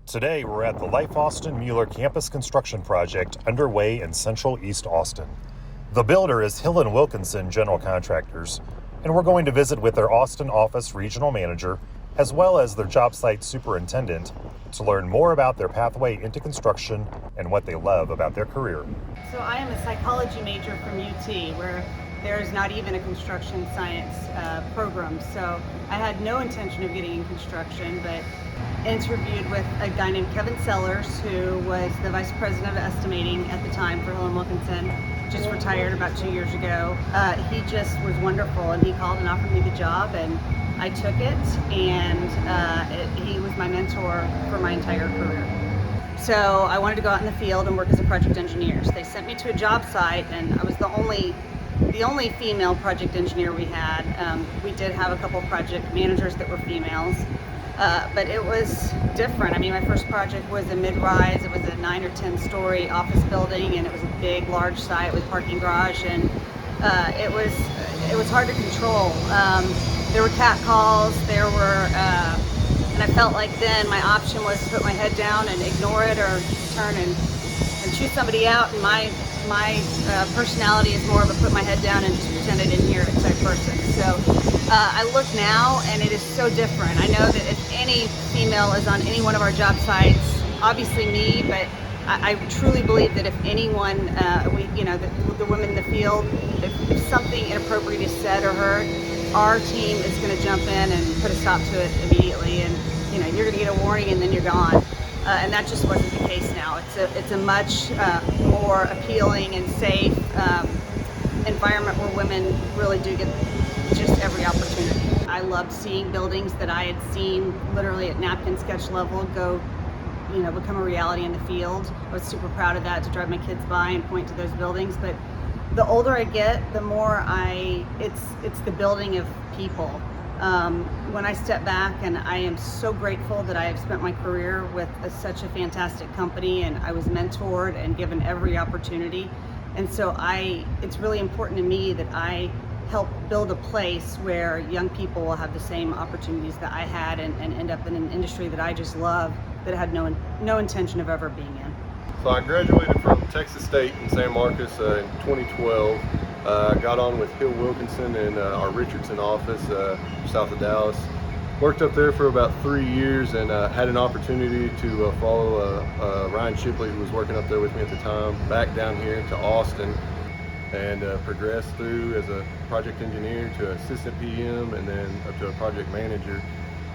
Today, we're at the Life Austin Mueller campus construction project underway in central East Austin. The builder is Hill Wilkinson General Contractors, and we're going to visit with their Austin office regional manager, as well as their job site superintendent, to learn more about their pathway into construction and what they love about their career. So I am a psychology major from UT, where there is not even a construction science program. So I had no intention of getting in construction, but interviewed with a guy named Kevin Sellers, who was the vice president of estimating at the time for Hill Wilkinson, just retired about 2 years ago. He just was wonderful, and he called and offered me the job, and I took it, and he was my mentor for my entire career. So I wanted to go out in the field and work as a project engineer. So they sent me to a job site, and I was the only female project engineer we had. We did have a couple project managers that were females, but it was different. I mean, my first project was a mid-rise. It was a 9 or 10 story office building, and it was a big, large site with parking garage, and it was hard to control. There were cat calls, and I felt like then my option was to put my head down and ignore it, or turn and choose somebody out. And my personality is more of a put my head down and just pretend I didn't hear it type person. So I look now, and it is so different. I know that if any female is on any one of our job sites, obviously me, but I truly believe that if anyone, the women in the field, if something inappropriate is said or heard, our team is going to jump in and put a stop to it immediately. And you're going to get a warning, and then you're gone. And that just wasn't the case now. It's a much more appealing and safe environment where women really do get just every opportunity. I loved seeing buildings that I had seen literally at napkin sketch level become a reality in the field. I was super proud of that, to drive my kids by and point to those buildings. But the older I get, the more it's the building of people. When I step back, and I am so grateful that I have spent my career with such a fantastic company, and I was mentored and given every opportunity. And so it's really important to me that I help build a place where young people will have the same opportunities that I had, and end up in an industry that I just love, that I had no intention of ever being in. So I graduated from Texas State in San Marcos in 2012. Got on with Hill Wilkinson in our Richardson office south of Dallas. Worked up there for about 3 years, and had an opportunity to follow Ryan Shipley, who was working up there with me at the time, back down here to Austin, and progressed through as a project engineer to assistant PM, and then up to a project manager.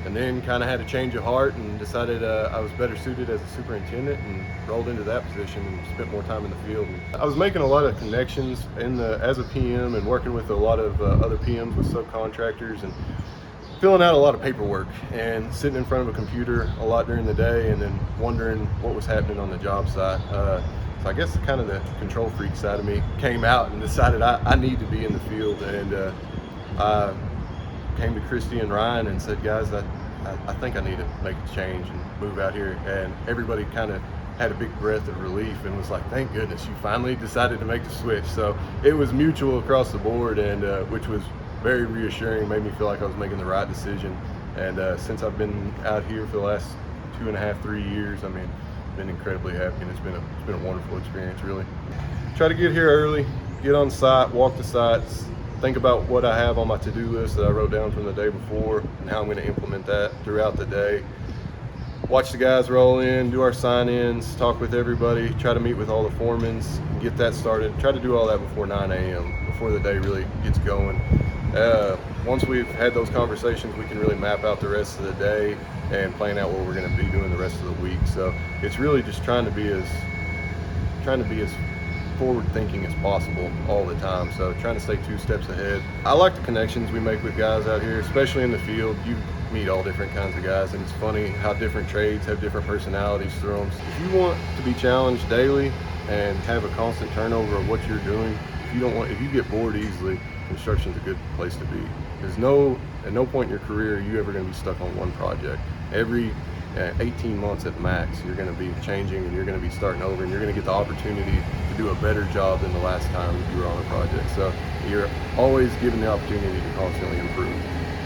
And then kind of had a change of heart and decided I was better suited as a superintendent, and rolled into that position and spent more time in the field. And I was making a lot of connections as a PM, and working with a lot of other PMs with subcontractors, and filling out a lot of paperwork, and sitting in front of a computer a lot during the day, and then wondering what was happening on the job site. So I guess kind of the control freak side of me came out, and decided I need to be in the field. And I came to Christy and Ryan and said, guys, I think I need to make a change and move out here. And everybody kind of had a big breath of relief and was like, thank goodness you finally decided to make the switch. So it was mutual across the board, and which was very reassuring, made me feel like I was making the right decision. And since I've been out here for the last 2.5, 3 years, I mean, been incredibly happy, and it's been a wonderful experience, really. Try to get here early, get on site, walk the sites, think about what I have on my to-do list that I wrote down from the day before, and how I'm going to implement that throughout the day. Watch the guys roll in, do our sign-ins, talk with everybody, try to meet with all the foremans, get that started. Try to do all that before 9 a.m., before the day really gets going. Once we've had those conversations, we can really map out the rest of the day and plan out what we're going to be doing the rest of the week. So it's really just trying to be as forward thinking as possible all the time. So trying to stay 2 steps ahead. I like the connections we make with guys out here, especially in the field. You meet all different kinds of guys, and it's funny how different trades have different personalities through them. If you want to be challenged daily and have a constant turnover of what you're doing, if you get bored easily, construction's a good place to be. There's at no point in your career are you ever going to be stuck on one project. Every 18 months at max, you're going to be changing, and you're going to be starting over, and you're going to get the opportunity to do a better job than the last time you were on a project. So you're always given the opportunity to constantly improve.